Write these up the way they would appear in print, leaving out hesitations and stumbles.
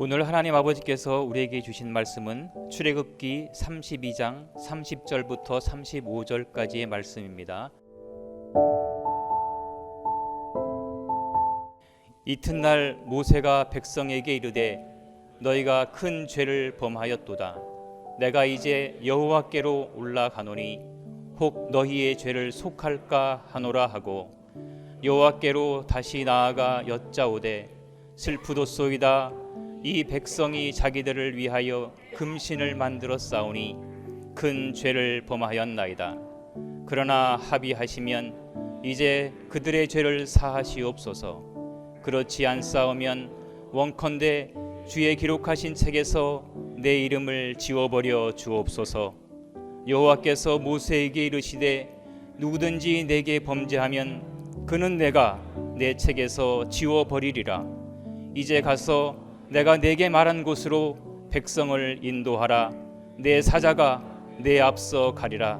오늘 하나님 아버지께서 우리에게 주신 말씀은 출애굽기 32장 30절부터 35절까지의 말씀입니다. 이튿날 모세가 백성에게 이르되 너희가 큰 죄를 범하였도다. 내가 이제 여호와께로 올라가노니 혹 너희의 죄를 속할까 하노라 하고 여호와께로 다시 나아가 여짜오되 슬프도소이다. 이 백성이 자기들을 위하여 금신을 만들어 싸우니 큰 죄를 범하였나이다. 그러나 합의하시면 이제 그들의 죄를 사하시옵소서. 그렇지 않사오면 원컨대 주의 기록하신 책에서 내 이름을 지워버려 주옵소서. 여호와께서 모세에게 이르시되 누구든지 내게 범죄하면 그는 내가 내 책에서 지워버리리라. 이제 가서 내가 네게 말한 곳으로 백성을 인도하라. 내 사자가 내 앞서 가리라.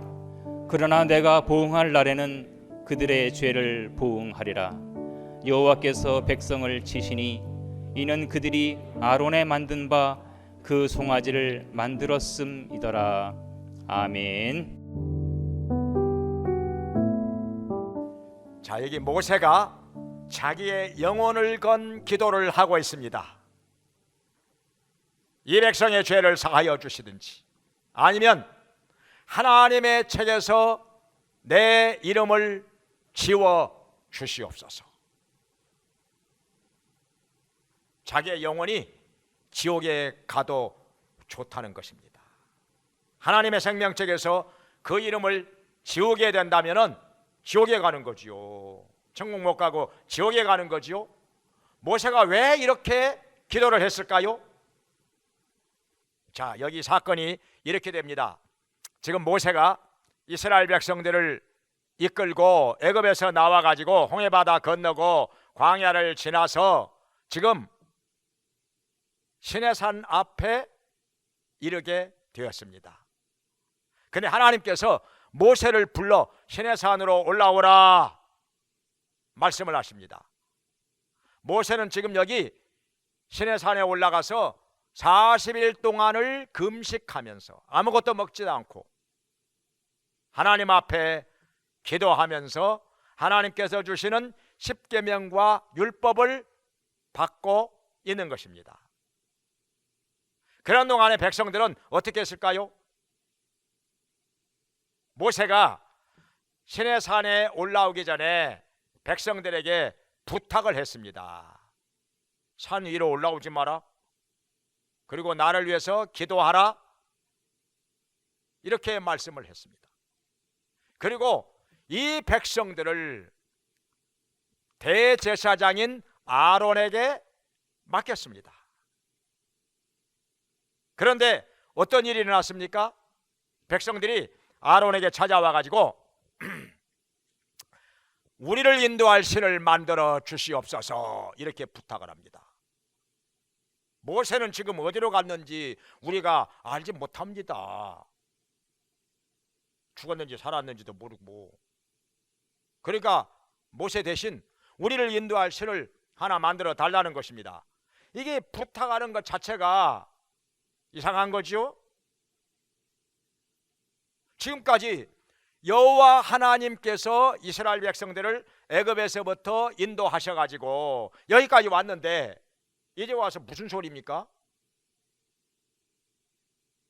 그러나 내가 보응할 날에는 그들의 죄를 보응하리라. 여호와께서 백성을 치시니 이는 그들이 아론에 만든 바 그 송아지를 만들었음이더라. 아멘. 자, 여기 모세가 자기의 영혼을 건 기도를 하고 있습니다. 이 백성의 죄를 사하여 주시든지 아니면 하나님의 책에서 내 이름을 지워 주시옵소서. 자기의 영혼이 지옥에 가도 좋다는 것입니다. 하나님의 생명책에서 그 이름을 지우게 된다면은 지옥에 가는 거지요. 천국 못 가고 지옥에 가는 거지요. 모세가 왜 이렇게 기도를 했을까요? 자, 여기 사건이 이렇게 됩니다. 지금 모세가 이스라엘 백성들을 이끌고 애굽에서 나와 가지고 홍해바다 건너고 광야를 지나서 지금 시내산 앞에 이르게 되었습니다. 근데 하나님께서 모세를 불러 시내산으로 올라오라 말씀을 하십니다. 모세는 지금 여기 시내산에 올라가서 40일 동안을 금식하면서 아무것도 먹지도 않고 하나님 앞에 기도하면서 하나님께서 주시는 십계명과 율법을 받고 있는 것입니다. 그런 동안에 백성들은 어떻게 했을까요? 모세가 시내산에 올라오기 전에 백성들에게 부탁을 했습니다. 산 위로 올라오지 마라. 그리고 나를 위해서 기도하라. 이렇게 말씀을 했습니다. 그리고 이 백성들을 대제사장인 아론에게 맡겼습니다. 그런데 어떤 일이 일어났습니까? 백성들이 아론에게 찾아와 가지고 우리를 인도할 신을 만들어 주시옵소서 이렇게 부탁을 합니다. 모세는 지금 어디로 갔는지 우리가 알지 못합니다. 죽었는지 살았는지도 모르고. 그러니까 모세 대신 우리를 인도할 신을 하나 만들어 달라는 것입니다. 이게 부탁하는 것 자체가 이상한 거죠. 지금까지 여호와 하나님께서 이스라엘 백성들을 애굽에서부터 인도하셔가지고 여기까지 왔는데 이제 와서 무슨 소리입니까?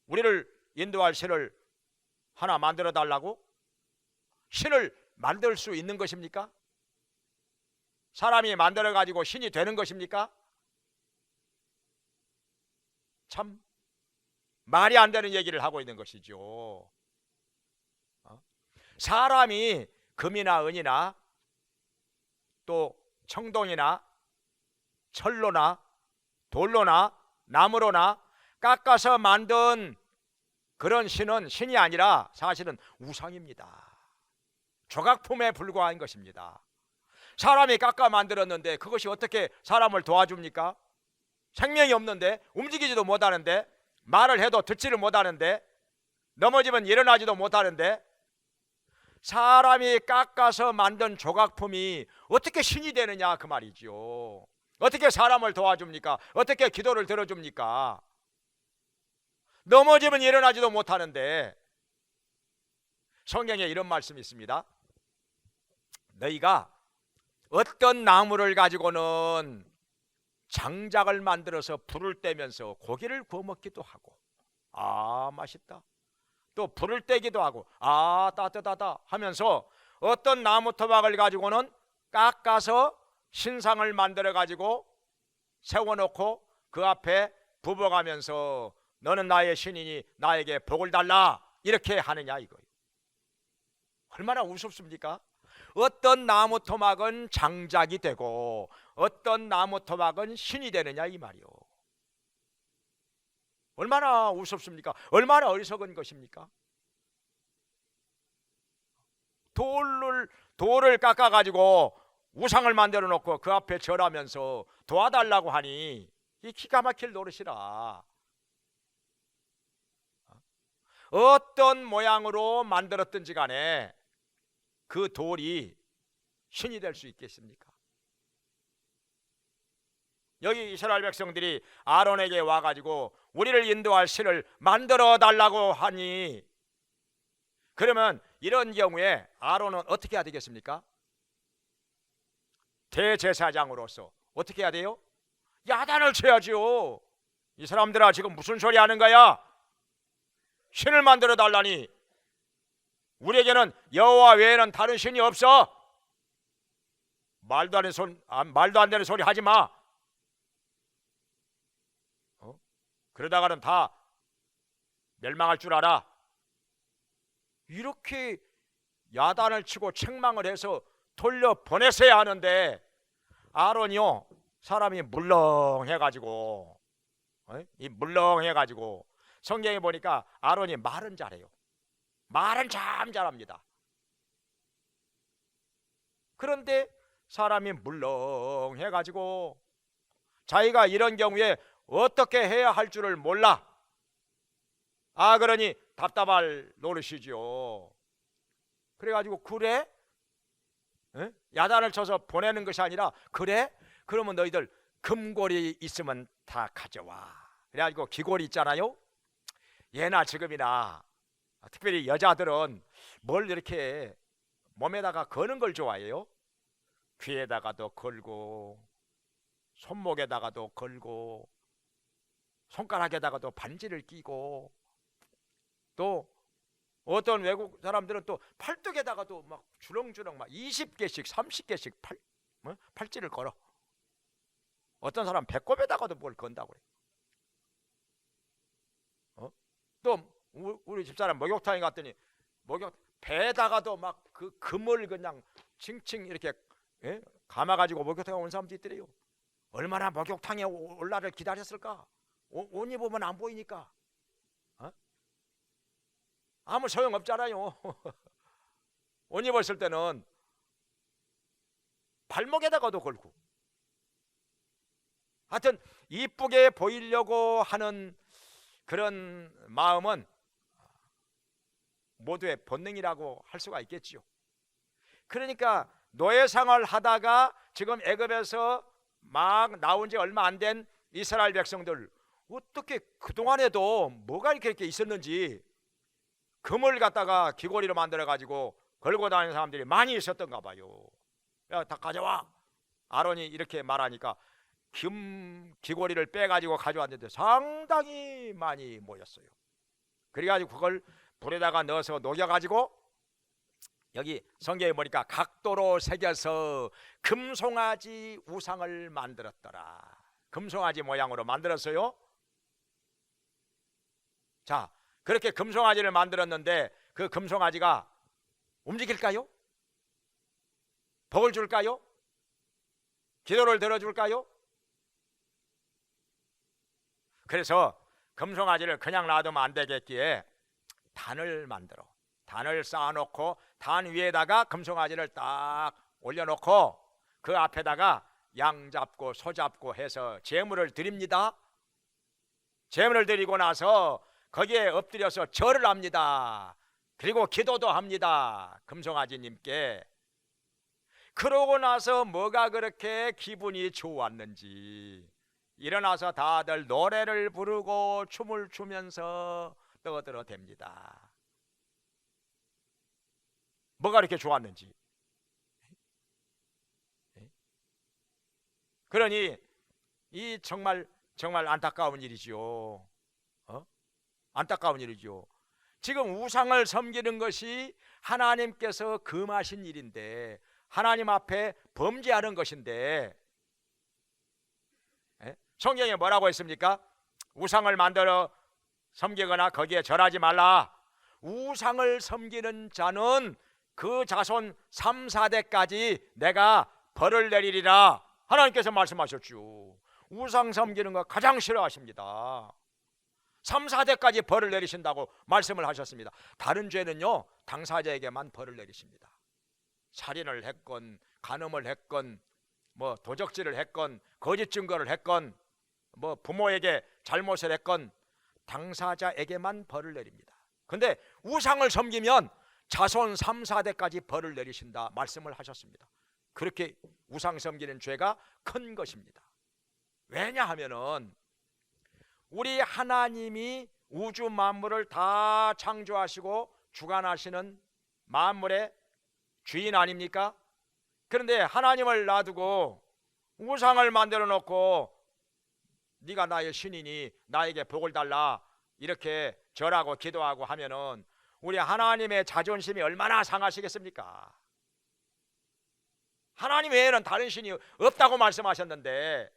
우리를 인도할 신을 하나 만들어 달라고? 신을 만들 수 있는 것입니까? 사람이 만들어 가지고 신이 되는 것입니까? 참 말이 안 되는 얘기를 하고 있는 것이죠. 사람이 금이나 은이나 또 청동이나 철로나 돌로나 나무로나 깎아서 만든 그런 신은 신이 아니라 사실은 우상입니다. 조각품에 불과한 것입니다. 사람이 깎아 만들었는데 그것이 어떻게 사람을 도와줍니까? 생명이 없는데, 움직이지도 못하는데, 말을 해도 듣지를 못하는데, 넘어지면 일어나지도 못하는데, 사람이 깎아서 만든 조각품이 어떻게 신이 되느냐 그 말이죠. 어떻게 사람을 도와줍니까? 어떻게 기도를 들어줍니까? 넘어지면 일어나지도 못하는데. 성경에 이런 말씀이 있습니다. 너희가 어떤 나무를 가지고는 장작을 만들어서 불을 떼면서 고기를 구워 먹기도 하고, 아 맛있다, 또 불을 떼기도 하고, 아 따뜻하다 하면서 어떤 나무 토막을 가지고는 깎아서 신상을 만들어 가지고 세워놓고 그 앞에 부어가면서 너는 나의 신이니 나에게 복을 달라, 이렇게 하느냐 이거예요. 얼마나 우습습니까? 어떤 나무 토막은 장작이 되고 어떤 나무 토막은 신이 되느냐 이 말이요. 얼마나 우습습니까? 얼마나 어리석은 것입니까? 돌을 깎아 가지고 우상을 만들어 놓고 그 앞에 절하면서 도와달라고 하니 이 기가 막힐 노릇이라. 어떤 모양으로 만들었든지 간에 그 돌이 신이 될 수 있겠습니까? 여기 이스라엘 백성들이 아론에게 와가지고 우리를 인도할 신을 만들어 달라고 하니, 그러면 이런 경우에 아론은 어떻게 해야 되겠습니까? 대제사장으로서 어떻게 해야 돼요? 야단을 쳐야지요. 이 사람들아 지금 무슨 소리 하는 거야? 신을 만들어 달라니 우리에게는 여호와 외에는 다른 신이 없어. 말도 안 되는 소리 하지 마. 그러다가는 다 멸망할 줄 알아. 이렇게 야단을 치고 책망을 해서 돌려 보냈어야 하는데, 아론이요 사람이 물렁해가지고, 이 물렁해가지고, 성경에 보니까 아론이 말은 잘해요. 말은 참 잘합니다. 그런데 사람이 물렁해가지고 자기가 이런 경우에 어떻게 해야 할 줄을 몰라. 아 그러니 답답할 노릇이지요. 그래가지고 그래? 야단을 쳐서 보내는 것이 아니라, 그래? 그러면 너희들 금고리 있으면 다 가져와. 그래가지고 귀고리 있잖아요. 예나 지금이나 특별히 여자들은 뭘 이렇게 몸에다가 거는 걸 좋아해요. 귀에다가도 걸고 손목에다가도 걸고 손가락에다가도 반지를 끼고, 또 어떤 외국 사람들은 또 팔뚝에다가도 막 주렁주렁 막 20개씩 30개씩 팔찌를 걸어. 어떤 사람 배꼽에다가도 뭘 건다고 그래. 또 우리 집사람 목욕탕에 갔더니 배에다가도 막 그 금을 그냥 칭칭 이렇게 감아가지고 목욕탕에 온 사람도 있더래요. 얼마나 목욕탕에 올 날을 기다렸을까? 옷 입으면 안 보이니까. 아무 소용없잖아요. 옷 입었을 때는 발목에다가도 걸고. 하여튼 이쁘게 보이려고 하는 그런 마음은 모두의 본능이라고 할 수가 있겠지요. 그러니까 노예생활을 하다가 지금 애굽에서 막 나온 지 얼마 안 된 이스라엘 백성들, 어떻게 그동안에도 뭐가 이렇게 있었는지 금을 갖다가 귀고리로 만들어 가지고 걸고 다니는 사람들이 많이 있었던가 봐요. 야, 다 가져와. 아론이 이렇게 말하니까 귀고리를 빼가지고 가져왔는데 상당히 많이 모였어요. 그래가지고 그걸 불에다가 넣어서 녹여가지고, 여기 성경에 보니까 각도로 새겨서 금송아지 우상을 만들었더라. 금송아지 모양으로 만들었어요. 자, 그렇게 금송아지를 만들었는데 그 금송아지가 움직일까요? 복을 줄까요? 기도를 들어줄까요? 그래서 금송아지를 그냥 놔두면 안 되겠기에 단을 만들어, 단을 쌓아놓고 단 위에다가 금송아지를 딱 올려놓고 그 앞에다가 양 잡고 소 잡고 해서 제물을 드립니다. 제물을 드리고 나서 거기에 엎드려서 절을 합니다. 그리고 기도도 합니다. 금송아지님께. 그러고 나서 뭐가 그렇게 기분이 좋았는지 일어나서 다들 노래를 부르고 춤을 추면서 떠들어댑니다. 뭐가 이렇게 좋았는지. 그러니 이 정말 안타까운 일이지요. 안타까운 일이죠. 지금 우상을 섬기는 것이 하나님께서 금하신 일인데, 하나님 앞에 범죄하는 것인데, 성경에 뭐라고 했습니까? 우상을 만들어 섬기거나 거기에 절하지 말라. 우상을 섬기는 자는 그 자손 3, 4대까지 내가 벌을 내리리라 하나님께서 말씀하셨죠. 우상 섬기는 거 가장 싫어하십니다. 3, 4대까지 벌을 내리신다고 말씀을 하셨습니다. 다른 죄는요 당사자에게만 벌을 내리십니다. 살인을 했건 간음을 했건 뭐 도적질을 했건 거짓 증거를 했건 뭐 부모에게 잘못을 했건 당사자에게만 벌을 내립니다. 근데 우상을 섬기면 자손 3, 4대까지 벌을 내리신다 말씀을 하셨습니다. 그렇게 우상 섬기는 죄가 큰 것입니다. 왜냐하면은 우리 하나님이 우주 만물을 다 창조하시고 주관하시는 만물의 주인 아닙니까? 그런데 하나님을 놔두고 우상을 만들어 놓고 네가 나의 신이니 나에게 복을 달라 이렇게 절하고 기도하고 하면은 우리 하나님의 자존심이 얼마나 상하시겠습니까? 하나님 외에는 다른 신이 없다고 말씀하셨는데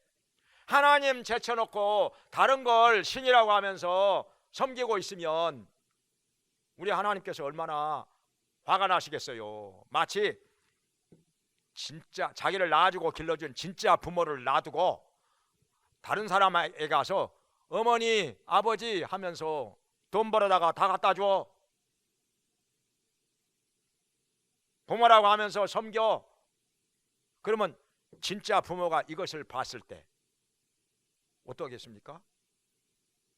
하나님 제쳐놓고 다른 걸 신이라고 하면서 섬기고 있으면 우리 하나님께서 얼마나 화가 나시겠어요. 마치 진짜 자기를 낳아주고 길러준 진짜 부모를 놔두고 다른 사람에게 가서 어머니 아버지 하면서 돈 벌어다가 다 갖다 줘, 부모라고 하면서 섬겨. 그러면 진짜 부모가 이것을 봤을 때 어떠겠습니까?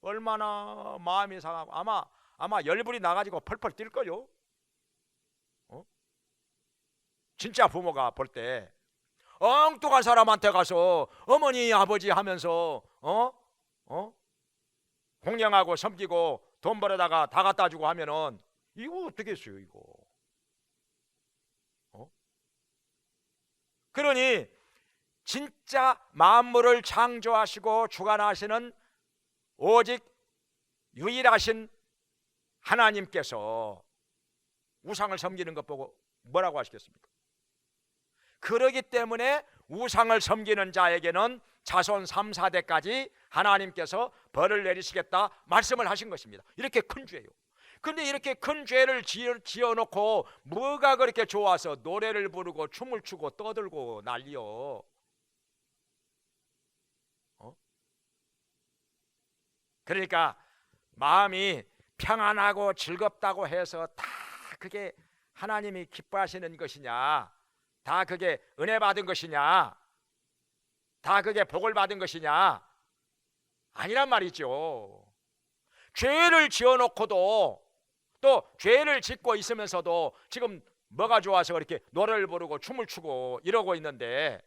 얼마나 마음이 상하고 아마 열불이 나가지고 펄펄 뛸 거요. 진짜 부모가 볼 때 엉뚱한 사람한테 가서 어머니 아버지 하면서 공양하고 섬기고 돈 벌어다가 다 갖다 주고 하면은 이거 어떻겠어요 이거. 그러니 진짜 만물을 창조하시고 주관하시는 오직 유일하신 하나님께서 우상을 섬기는 것 보고 뭐라고 하시겠습니까? 그러기 때문에 우상을 섬기는 자에게는 자손 3, 4대까지 하나님께서 벌을 내리시겠다 말씀을 하신 것입니다. 이렇게 큰 죄예요. 근데 이렇게 큰 죄를 지어놓고 뭐가 그렇게 좋아서 노래를 부르고 춤을 추고 떠들고 난리요. 그러니까 마음이 평안하고 즐겁다고 해서 다 그게 하나님이 기뻐하시는 것이냐, 다 그게 은혜 받은 것이냐, 다 그게 복을 받은 것이냐, 아니란 말이죠. 죄를 지어놓고도 또 죄를 짓고 있으면서도 지금 뭐가 좋아서 그렇게 노래를 부르고 춤을 추고 이러고 있는데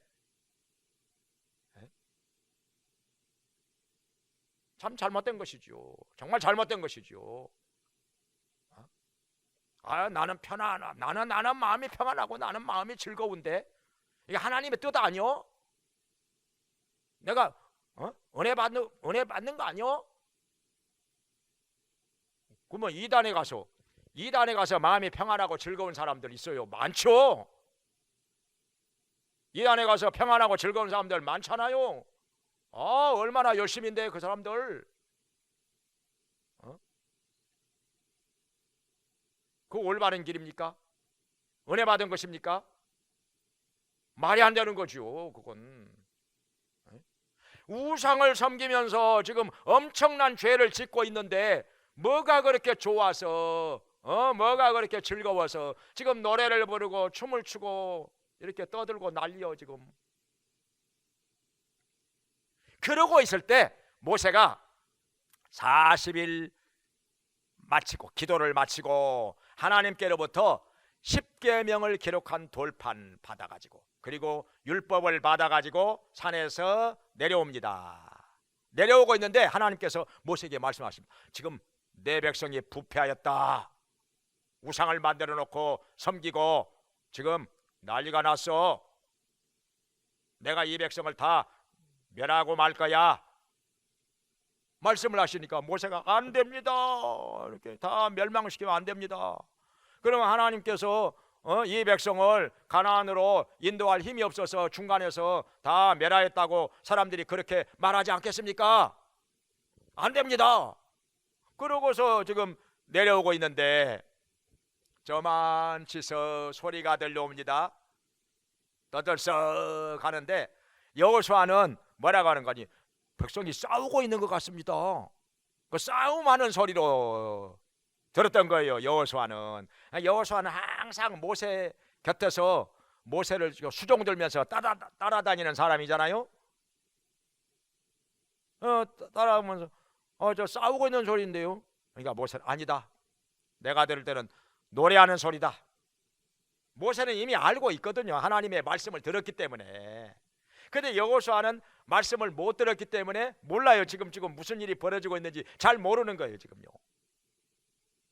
참 잘못된 것이죠. 정말 잘못된 것이죠. 나는 나는 마음이 평안하고 나는 마음이 즐거운데 이게 하나님의 뜻 아니요? 내가 은혜 받는 거 아니요? 그러면 이단에 가서 마음이 평안하고 즐거운 사람들 있어요. 많죠. 이단에 가서 평안하고 즐거운 사람들 많잖아요. 얼마나 열심인데 그 사람들. 그 올바른 길입니까? 은혜 받은 것입니까? 말이 안 되는 거죠. 그건 우상을 섬기면서 지금 엄청난 죄를 짓고 있는데 뭐가 그렇게 좋아서 뭐가 그렇게 즐거워서 지금 노래를 부르고 춤을 추고 이렇게 떠들고 난리요 지금. 그러고 있을 때 모세가 40일 마치고 기도를 마치고 하나님께로부터 십계명을 기록한 돌판 받아가지고, 그리고 율법을 받아가지고 산에서 내려옵니다. 내려오고 있는데 하나님께서 모세에게 말씀하십니다. 지금 내 백성이 부패하였다. 우상을 만들어 놓고 섬기고 지금 난리가 났어. 내가 이 백성을 다 멸하고 말 거야. 말씀을 하시니까 모세가 안 됩니다. 이렇게 다 멸망시키면 안 됩니다. 그러면 하나님께서 이 백성을 가나안으로 인도할 힘이 없어서 중간에서 다 멸하였다고 사람들이 그렇게 말하지 않겠습니까? 안 됩니다. 그러고서 지금 내려오고 있는데 저만치서 소리가 들려옵니다. 떠들썩 하는데 여호수아는 뭐라고 하는 거니? 백성이 싸우고 있는 것 같습니다. 그 싸움하는 소리로 들었던 거예요. 여호수아는 항상 모세 곁에서 모세를 수종 들면서 따라다니는 사람이잖아요. 따라오면서 저 싸우고 있는 소리인데요. 그러니까 모세는 아니다. 내가 들을 때는 노래하는 소리다. 모세는 이미 알고 있거든요. 하나님의 말씀을 들었기 때문에. 근데 여호수아는 말씀을 못 들었기 때문에 몰라요. 지금 무슨 일이 벌어지고 있는지 잘 모르는 거예요. 지금요.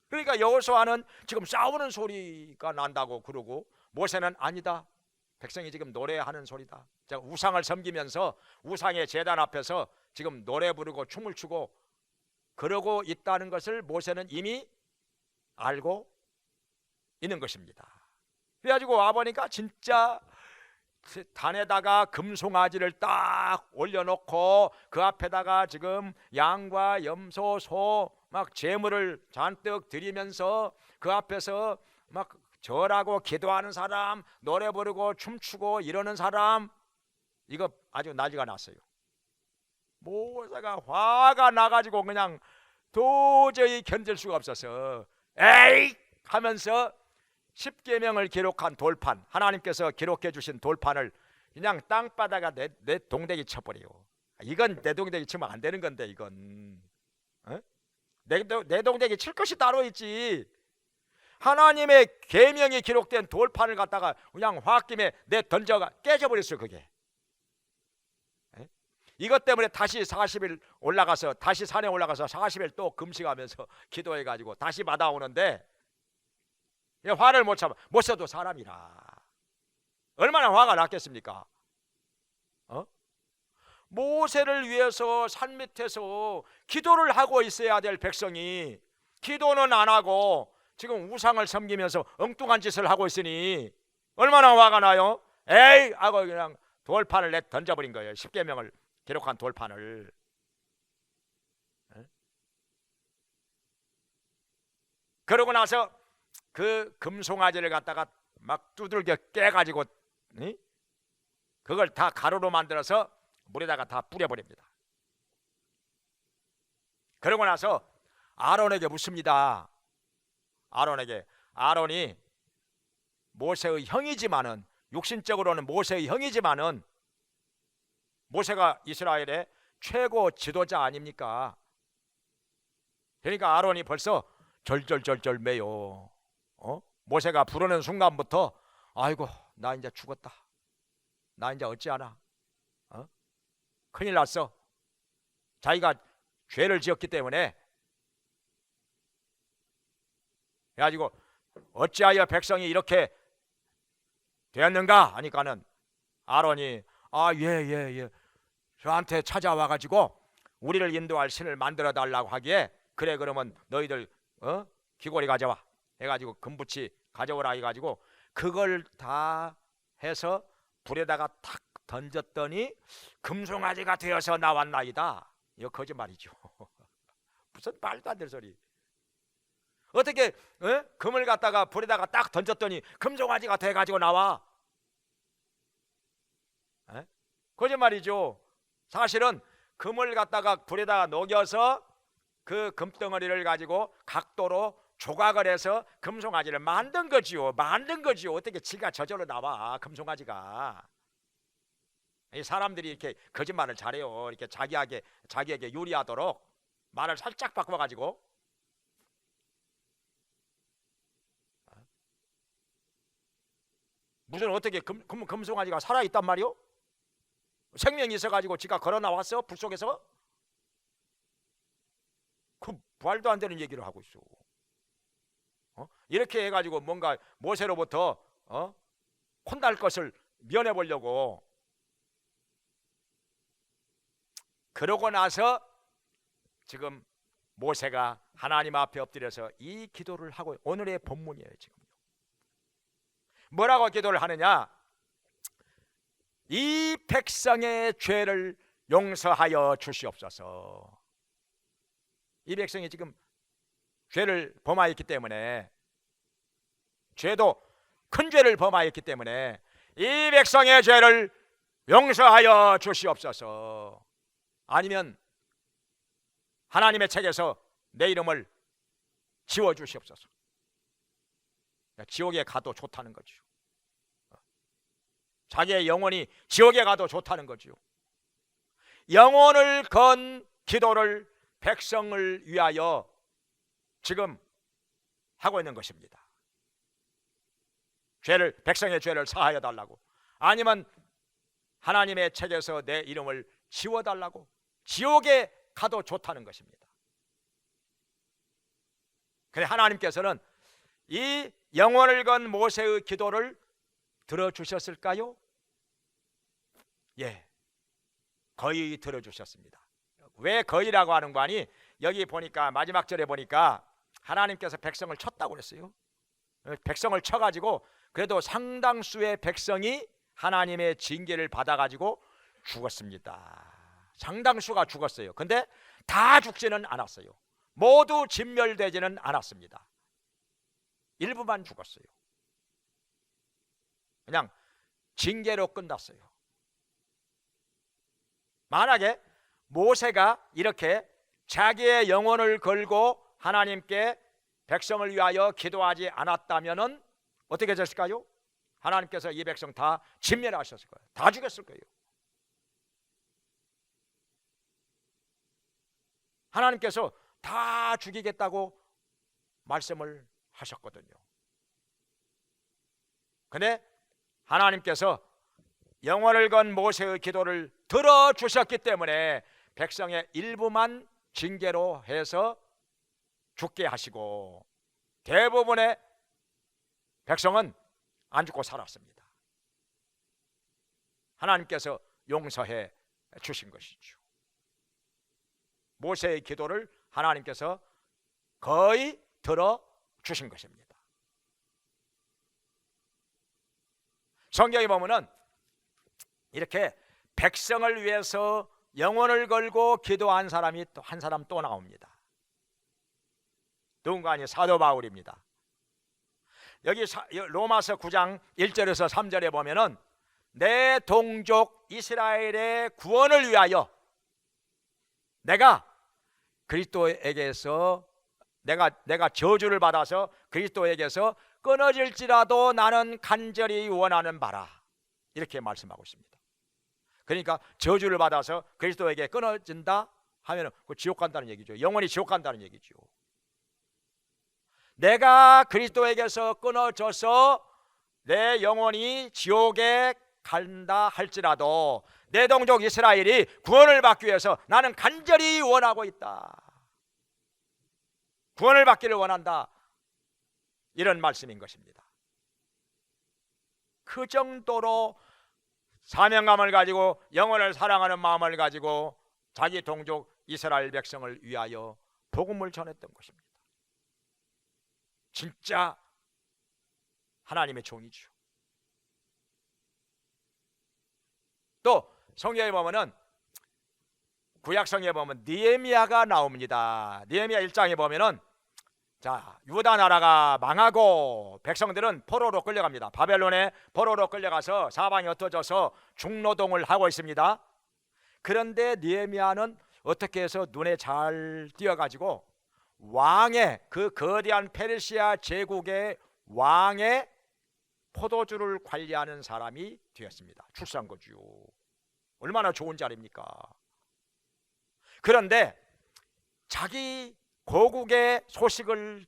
그러니까 여호수아는 지금 싸우는 소리가 난다고 그러고, 모세는 아니다. 백성이 지금 노래하는 소리다. 제가 우상을 섬기면서 우상의 제단 앞에서 지금 노래 부르고 춤을 추고 그러고 있다는 것을 모세는 이미 알고 있는 것입니다. 그래가지고 와보니까 진짜 단에다가 금송아지를 딱 올려놓고 그 앞에다가 지금 양과 염소, 소 막 제물을 잔뜩 드리면서 그 앞에서 막 절하고 기도하는 사람, 노래 부르고 춤추고 이러는 사람, 이거 아주 난리가 났어요. 모세가 화가 나가지고 그냥 도저히 견딜 수가 없어서 에이 하면서 십계명을 기록한 돌판, 하나님께서 기록해 주신 돌판을 그냥 땅바닥에 내 동댕이 쳐버려요. 이건 내 동댕이 치면 안 되는 건데, 이건 내 동댕이 칠 것이 따로 있지. 하나님의 계명이 기록된 돌판을 갖다가 그냥 홧김에 내 던져가 깨져버렸어요. 그게 이것 때문에 다시 40일 올라가서, 다시 산에 올라가서 40일 또 금식하면서 기도해가지고 다시 받아오는데 화를 못 참아. 모세도 사람이라 얼마나 화가 났겠습니까? 모세를 위해서 산 밑에서 기도를 하고 있어야 될 백성이 기도는 안 하고 지금 우상을 섬기면서 엉뚱한 짓을 하고 있으니 얼마나 화가 나요? 에이 하고 그냥 돌판을 내 던져버린 거예요. 십계명을 기록한 돌판을. 그러고 나서 그 금송아지를 갖다가 막 두들겨 깨가지고 그걸 다 가루로 만들어서 물에다가 다 뿌려버립니다. 그러고 나서 아론에게 묻습니다. 아론이 모세의 형이지만은, 육신적으로는 모세의 형이지만은 모세가 이스라엘의 최고 지도자 아닙니까? 그러니까 아론이 벌써 절절절절 매요. 모세가 부르는 순간부터 아이고 나 이제 죽었다. 나 이제 어찌하나. 큰일 났어. 자기가 죄를 지었기 때문에. 그래가지고 어찌하여 백성이 이렇게 되었는가 하니까는 아론이 예 저한테 찾아와가지고 우리를 인도할 신을 만들어 달라고 하기에, 그래 그러면 너희들 귀고리 가져와 해가지고 금붙이 가져오라 해가지고 그걸 다 해서 불에다가 탁 던졌더니 금송아지가 되어서 나왔나이다. 이거 거짓말이죠. 무슨 말도 안 될 소리. 어떻게 금을 갖다가 불에다가 딱 던졌더니 금송아지가 돼가지고 나와? 거짓말이죠. 사실은 금을 갖다가 불에다가 녹여서 그 금덩어리를 가지고 각도로 조각을 해서 금송아지를 만든 거지요. 어떻게 지가 저절로 나와, 금송아지가. 이 사람들이 이렇게 거짓말을 잘해요. 이렇게 자기에게 유리하도록 말을 살짝 바꿔가지고. 무슨 어떻게 금송아지가 살아있단 말이오? 생명이 있어가지고 지가 걸어 나왔어? 불 속에서? 그 말도 안 되는 얘기를 하고 있어. 이렇게 해가지고 뭔가 모세로부터 혼날 것을 면해 보려고. 그러고 나서 지금 모세가 하나님 앞에 엎드려서 이 기도를 하고, 오늘의 본문이에요. 지금 뭐라고 기도를 하느냐? 이 백성의 죄를 용서하여 주시옵소서. 이 백성이 지금 죄를 범하였기 때문에, 죄도 큰 죄를 범하였기 때문에 이 백성의 죄를 용서하여 주시옵소서. 아니면 하나님의 책에서 내 이름을 지워 주시옵소서. 지옥에 가도 좋다는 거죠. 자기의 영혼이 지옥에 가도 좋다는 거죠. 영혼을 건 기도를 백성을 위하여 지금 하고 있는 것입니다. 백성의 죄를 사하여 달라고, 아니면 하나님의 책에서 내 이름을 지워 달라고, 지옥에 가도 좋다는 것입니다. 그런데 하나님께서는 이 영혼을 건 모세의 기도를 들어주셨을까요? 예, 거의 들어주셨습니다. 왜 거의라고 하는 거 아니? 여기 보니까 마지막 절에 보니까 하나님께서 백성을 쳤다고 그랬어요. 백성을 쳐가지고 그래도 상당수의 백성이 하나님의 징계를 받아가지고 죽었습니다. 상당수가 죽었어요. 근데 다 죽지는 않았어요. 모두 진멸되지는 않았습니다. 일부만 죽었어요. 그냥 징계로 끝났어요. 만약에 모세가 이렇게 자기의 영혼을 걸고 하나님께 백성을 위하여 기도하지 않았다면 어떻게 됐을까요? 하나님께서 이 백성 다 진멸하셨을 거예요. 다 죽였을 거예요. 하나님께서 다 죽이겠다고 말씀을 하셨거든요. 근데 하나님께서 영혼을 건 모세의 기도를 들어주셨기 때문에 백성의 일부만 징계로 해서 죽게 하시고 대부분의 백성은 안 죽고 살았습니다. 하나님께서 용서해 주신 것이죠. 모세의 기도를 하나님께서 거의 들어주신 것입니다. 성경에 보면은 이렇게 백성을 위해서 영혼을 걸고 기도한 사람이 또 한 사람 또 나옵니다. 누군가 아니 사도 바울입니다. 여기 로마서 9장 1절에서 3절에 보면은 내 동족 이스라엘의 구원을 위하여 내가 그리스도에게서 내가 저주를 받아서 그리스도에게서 끊어질지라도 나는 간절히 원하는 바라, 이렇게 말씀하고 있습니다. 그러니까 저주를 받아서 그리스도에게 끊어진다 하면 그 지옥 간다는 얘기죠. 영원히 지옥 간다는 얘기죠. 내가 그리스도에게서 끊어져서 내 영혼이 지옥에 간다 할지라도 내 동족 이스라엘이 구원을 받기 위해서 나는 간절히 원하고 있다. 구원을 받기를 원한다. 이런 말씀인 것입니다. 그 정도로 사명감을 가지고 영혼을 사랑하는 마음을 가지고 자기 동족 이스라엘 백성을 위하여 복음을 전했던 것입니다. 진짜 하나님의 종이죠. 또 성경에 보면은 구약성경에 보면 느헤미야가 나옵니다. 느헤미야 1장에 보면은 자, 유다 나라가 망하고 백성들은 포로로 끌려갑니다. 바벨론에 포로로 끌려가서 사방이 흩어져서 중노동을 하고 있습니다. 그런데 느헤미야는 어떻게 해서 눈에 잘 띄어가지고 왕의 그 거대한 페르시아 제국의 왕의 포도주를 관리하는 사람이 되었습니다. 출산거지요. 얼마나 좋은 자리입니까? 그런데 자기 고국의 소식을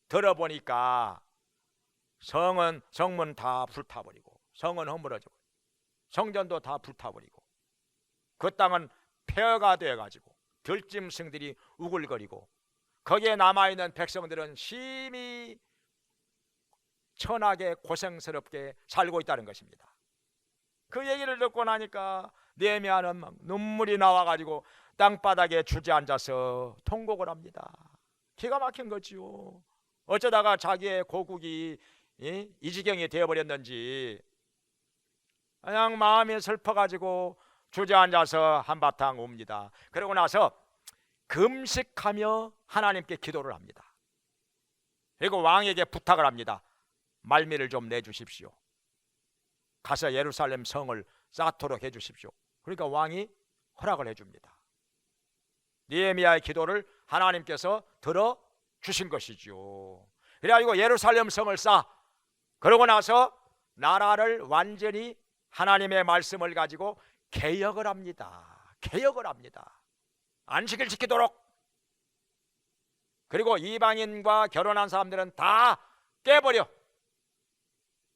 들어보니까 성문 다 불타버리고 성은 허물어지고 성전도 다 불타버리고 그 땅은 폐허가 되어가지고 들짐승들이 우글거리고 거기에 남아있는 백성들은 심히 천하게 고생스럽게 살고 있다는 것입니다. 그 얘기를 듣고 나니까 느헤미야는 막 눈물이 나와가지고 땅바닥에 주저앉아서 통곡을 합니다. 기가 막힌 거지요. 어쩌다가 자기의 고국이 이 지경이 되어버렸는지 그냥 마음이 슬퍼가지고 주저앉아서 한바탕 웁니다. 그러고 나서 금식하며 하나님께 기도를 합니다. 그리고 왕에게 부탁을 합니다. 말미를 좀 내주십시오. 가서 예루살렘 성을 쌓도록 해주십시오. 그러니까 왕이 허락을 해줍니다. 느헤미야의 기도를 하나님께서 들어주신 것이죠. 그래가지고 예루살렘 성을 쌓아 그러고 나서 나라를 완전히 하나님의 말씀을 가지고 개혁을 합니다. 개혁을 합니다. 안식을 지키도록. 그리고 이방인과 결혼한 사람들은 다 깨버려.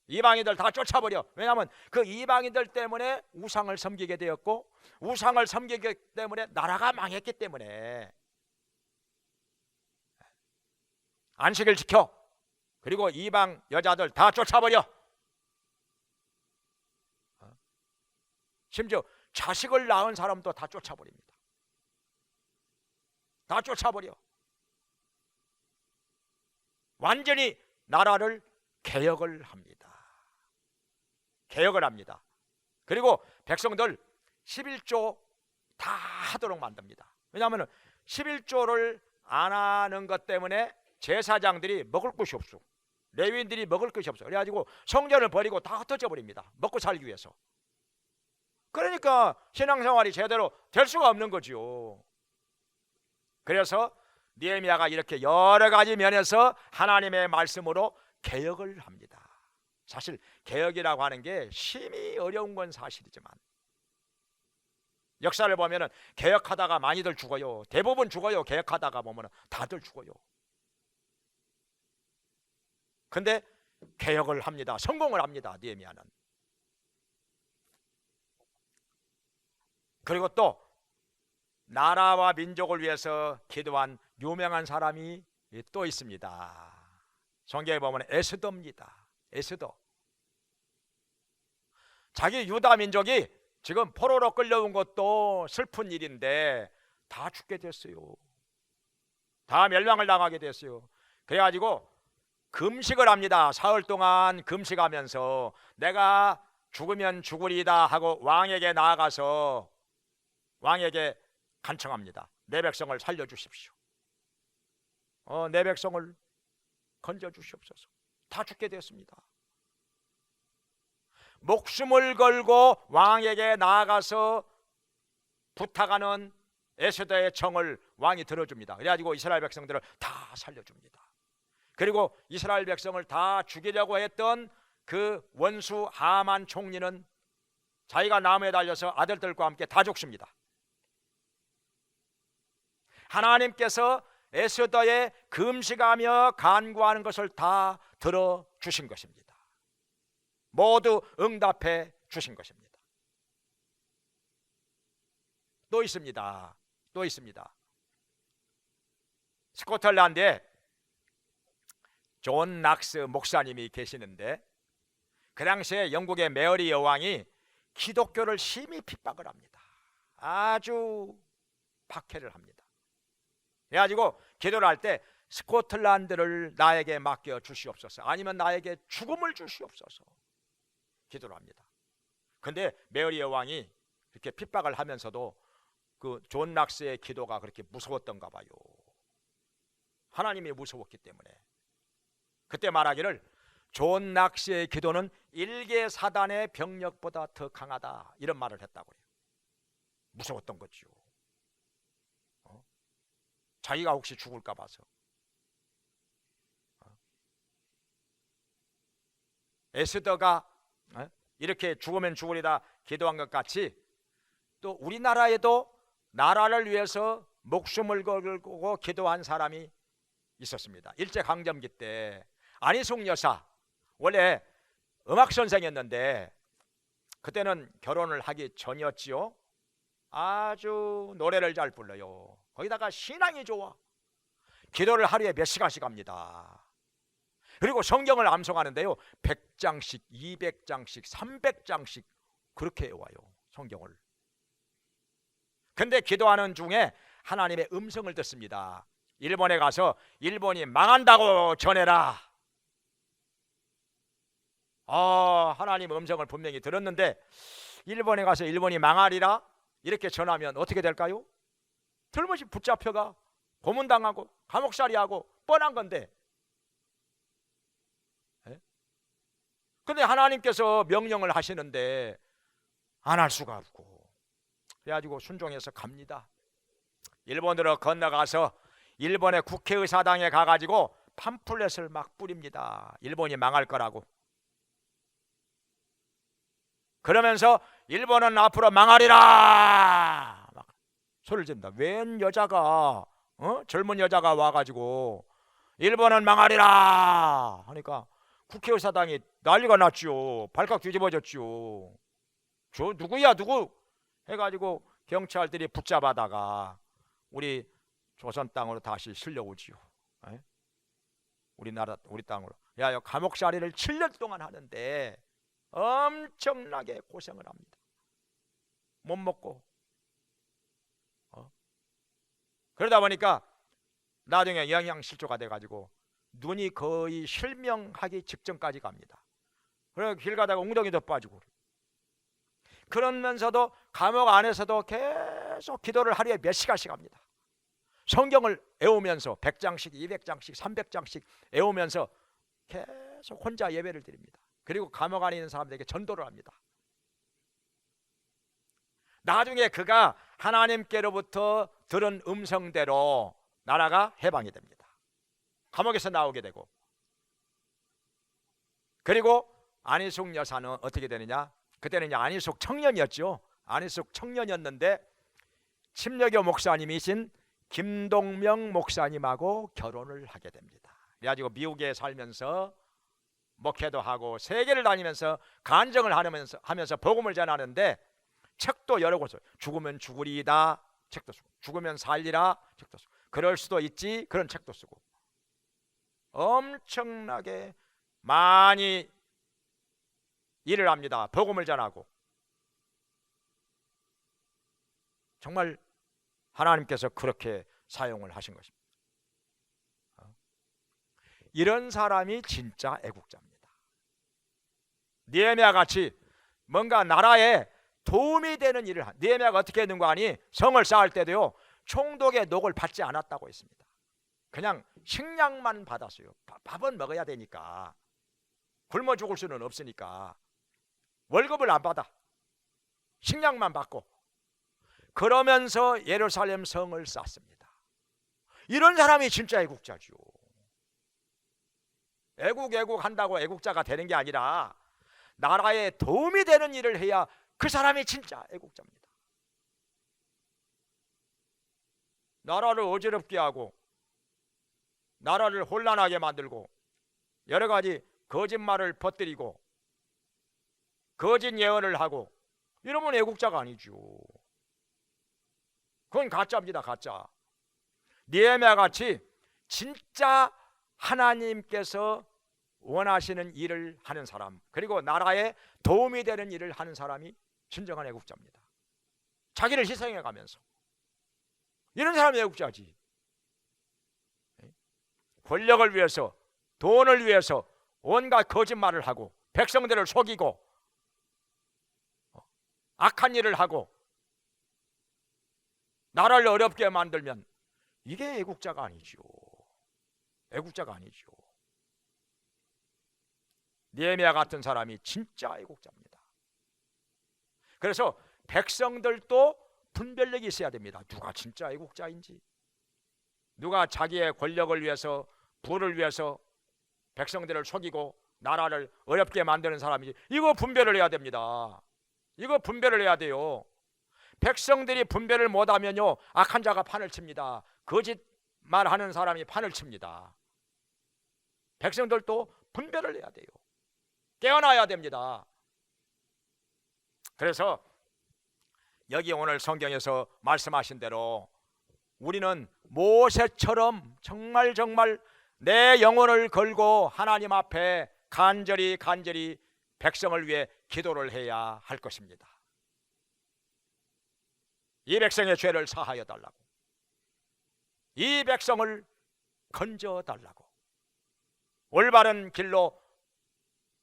이방인들 다 쫓아버려. 왜냐하면 그 이방인들 때문에 우상을 섬기게 되었고 우상을 섬기기 때문에 나라가 망했기 때문에 안식을 지켜. 그리고 이방 여자들 다 쫓아버려. 심지어 자식을 낳은 사람도 다 쫓아버립니다. 다 쫓아버려. 완전히 나라를 개혁을 합니다. 개혁을 합니다. 그리고 백성들 11조 다 하도록 만듭니다. 왜냐하면 11조를 안 하는 것 때문에 제사장들이 먹을 것이 없어. 레위인들이 먹을 것이 없어. 그래가지고 성전을 버리고 다 흩어져 버립니다. 먹고 살기 위해서. 그러니까 신앙생활이 제대로 될 수가 없는 거죠. 그래서 느헤미야가 이렇게 여러 가지 면에서 하나님의 말씀으로 개혁을 합니다. 사실 개혁이라고 하는 게 심히 어려운 건 사실이지만 역사를 보면은 개혁하다가 많이들 죽어요. 대부분 죽어요. 개혁하다가 보면은 다들 죽어요. 근데 개혁을 합니다. 성공을 합니다. 느헤미야는. 그리고 또 나라와 민족을 위해서 기도한 유명한 사람이 또 있습니다. 성경에 보면 에스더입니다. 에스더. 자기 유다 민족이 지금 포로로 끌려온 것도 슬픈 일인데 다 죽게 됐어요. 다 멸망을 당하게 됐어요. 그래가지고 금식을 합니다. 사흘 동안 금식하면서 내가 죽으면 죽으리이다 하고 왕에게 나아가서 왕에게 간청합니다. 내 백성을 살려주십시오. 내 백성을 건져주시옵소서. 다 죽게 되었습니다. 목숨을 걸고 왕에게 나아가서 부탁하는 에스더의 청을 왕이 들어줍니다. 그래가지고 이스라엘 백성들을 다 살려줍니다. 그리고 이스라엘 백성을 다 죽이려고 했던 그 원수 하만 총리는 자기가 나무에 달려서 아들들과 함께 다 죽습니다. 하나님께서 에스더의 금식하며 간구하는 것을 다 들어주신 것입니다. 모두 응답해 주신 것입니다. 또 있습니다. 또 있습니다. 스코틀랜드에 존 낙스 목사님이 계시는데 그 당시에 영국의 메어리 여왕이 기독교를 심히 핍박을 합니다. 아주 박해를 합니다. 그래가지고 기도를 할 때 스코틀랜드를 나에게 맡겨 주시옵소서, 아니면 나에게 죽음을 주시옵소서 기도를 합니다. 근데 메어리 여왕이 이렇게 핍박을 하면서도 그 존 낙스의 기도가 그렇게 무서웠던가 봐요. 하나님이 무서웠기 때문에 그때 말하기를 존 낙스의 기도는 일개 사단의 병력보다 더 강하다, 이런 말을 했다고 해요. 무서웠던 거죠. 자기가 혹시 죽을까 봐서. 에스더가 이렇게 죽으면 죽으리다 기도한 것 같이 또 우리나라에도 나라를 위해서 목숨을 걸고 기도한 사람이 있었습니다. 일제강점기 때 안희숙 여사, 원래 음악 선생이었는데 그때는 결혼을 하기 전이었지요. 아주 노래를 잘 불러요. 거기다가 신앙이 좋아. 기도를 하루에 몇 시간씩 합니다. 그리고 성경을 암송하는데요, 100장씩 200장씩 300장씩 그렇게 외워요, 성경을. 근데 기도하는 중에 하나님의 음성을 듣습니다. 일본에 가서 일본이 망한다고 전해라. 하나님 음성을 분명히 들었는데 일본에 가서 일본이 망하리라 이렇게 전하면 어떻게 될까요? 틀림없이 붙잡혀가 고문당하고 감옥살이하고 뻔한 건데. 근데 하나님께서 명령을 하시는데 안 할 수가 없고, 그래가지고 순종해서 갑니다. 일본으로 건너가서 일본의 국회의사당에 가가지고 팜플렛을 막 뿌립니다. 일본이 망할 거라고. 그러면서 일본은 앞으로 망하리라 막 소리를 지릅니다. 웬 여자가 젊은 여자가 와가지고 일본은 망하리라 하니까 국회의사당이 난리가 났지요. 발칵 뒤집어졌지요. 저 누구야 누구 해가지고 경찰들이 붙잡아다가 우리 조선 땅으로 다시 실려오지요. 우리나라 우리 땅으로. 야, 감옥살이를 7년 동안 하는데 엄청나게 고생을 합니다. 못 먹고. 그러다 보니까 나중에 영양실조가 돼가지고 눈이 거의 실명하기 직전까지 갑니다. 그래서 길 가다가 웅덩이도 빠지고. 그러면서도 감옥 안에서도 계속 기도를 하루에 몇 시간씩 합니다. 성경을 외우면서 100장씩 200장씩 300장씩 외우면서 계속 혼자 예배를 드립니다. 그리고 감옥 안에 있는 사람들에게 전도를 합니다. 나중에 그가 하나님께로부터 들은 음성대로 나라가 해방이 됩니다. 감옥에서 나오게 되고. 그리고 안희숙 여사는 어떻게 되느냐? 그때는 이제 안희숙 청년이었죠. 안희숙 청년이었는데 침례교 목사님이신 김동명 목사님하고 결혼을 하게 됩니다. 그래가지고 미국에 살면서 목회도 하고 세계를 다니면서 간증을 하면서 복음을 전하는데 책도 여러 곳을, 죽으면 죽으리이다 책도 쓰고, 죽으면 살리라 책도 쓰고, 그럴 수도 있지 그런 책도 쓰고, 엄청나게 많이 일을 합니다. 복음을 전하고. 정말 하나님께서 그렇게 사용을 하신 것입니다. 이런 사람이 진짜 애국자입니다. 느헤미야 같이 뭔가 나라에 도움이 되는 일을 한. 느헤미야가 어떻게 했는가 하니 성을 쌓을 때도요 총독의 녹을 받지 않았다고 했습니다. 그냥 식량만 받았어요. 밥은 먹어야 되니까, 굶어 죽을 수는 없으니까 월급을 안 받아, 식량만 받고 그러면서 예루살렘 성을 쌓습니다. 이런 사람이 진짜 애국자죠. 애국 한다고 애국자가 되는 게 아니라 나라에 도움이 되는 일을 해야 그 사람이 진짜 애국자입니다. 나라를 어지럽게 하고 나라를 혼란하게 만들고 여러 가지 거짓말을 퍼뜨리고 거짓 예언을 하고 이러면 애국자가 아니죠. 그건 가짜입니다. 가짜. 느헤미야 같이 진짜 하나님께서 원하시는 일을 하는 사람, 그리고 나라에 도움이 되는 일을 하는 사람이 진정한 애국자입니다. 자기를 희생해 가면서. 이런 사람이 애국자지. 권력을 위해서, 돈을 위해서 온갖 거짓말을 하고 백성들을 속이고 악한 일을 하고 나라를 어렵게 만들면 이게 애국자가 아니죠. 애국자가 아니죠. 느헤미야 같은 사람이 진짜 애국자입니다. 그래서 백성들도 분별력이 있어야 됩니다. 누가 진짜 애국자인지, 누가 자기의 권력을 위해서, 부를 위해서 백성들을 속이고 나라를 어렵게 만드는 사람인지, 이거 분별을 해야 됩니다. 이거 분별을 해야 돼요. 백성들이 분별을 못하면요 악한 자가 판을 칩니다. 거짓말하는 사람이 판을 칩니다. 백성들도 분별을 해야 돼요. 깨어나야 됩니다. 그래서 여기 오늘 성경에서 말씀하신 대로 우리는 모세처럼 정말 내 영혼을 걸고 하나님 앞에 간절히 백성을 위해 기도를 해야 할 것입니다. 이 백성의 죄를 사하여 달라고, 이 백성을 건져 달라고, 올바른 길로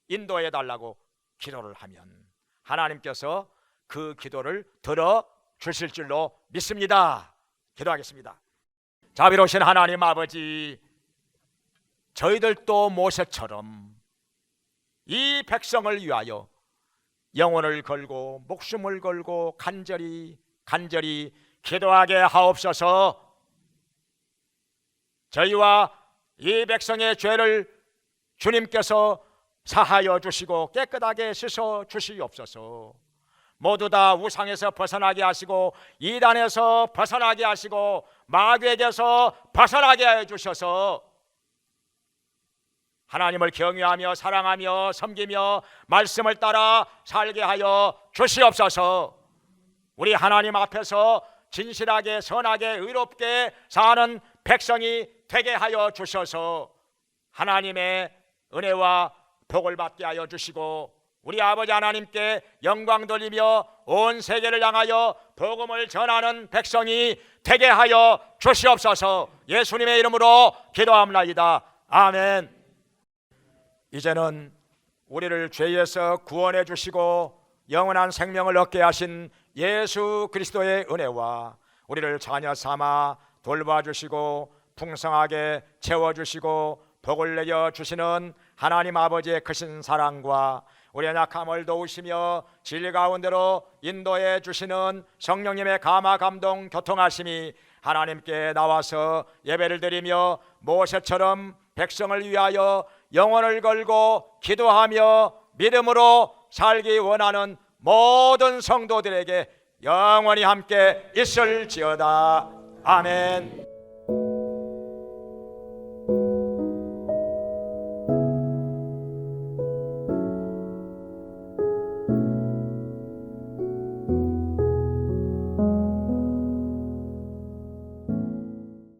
인도해 달라고 기도를 하면 하나님께서 그 기도를 들어 주실 줄로 믿습니다. 기도하겠습니다. 자비로우신 하나님 아버지, 저희들도 모세처럼 이 백성을 위하여 영혼을 걸고 목숨을 걸고 간절히 기도하게 하옵소서. 저희와 이 백성의 죄를 주님께서 사하여 주시고 깨끗하게 씻어 주시옵소서. 모두 다 우상에서 벗어나게 하시고 이단에서 벗어나게 하시고 마귀에게서 벗어나게 해 주셔서 하나님을 경외하며 사랑하며 섬기며 말씀을 따라 살게 하여 주시옵소서. 우리 하나님 앞에서 진실하게 선하게 의롭게 사는 백성이 되게 하여 주셔서 하나님의 은혜와 복을 받게 하여 주시고 우리 아버지 하나님께 영광 돌리며 온 세계를 향하여 복음을 전하는 백성이 되게 하여 주시옵소서. 예수님의 이름으로 기도합니다. 아멘. 이제는 우리를 죄에서 구원해 주시고 영원한 생명을 얻게 하신 예수 그리스도의 은혜와 우리를 자녀 삼아 돌봐주시고 풍성하게 채워주시고 복을 내려 주시는 하나님 아버지의 크신 사랑과 우리의 약함을 도우시며 진리 가운데로 인도해 주시는 성령님의 감화 감동 교통하심이 하나님께 나와서 예배를 드리며 모세처럼 백성을 위하여 영혼을 걸고 기도하며 믿음으로 살기 원하는 모든 성도들에게 영원히 함께 있을지어다. 아멘.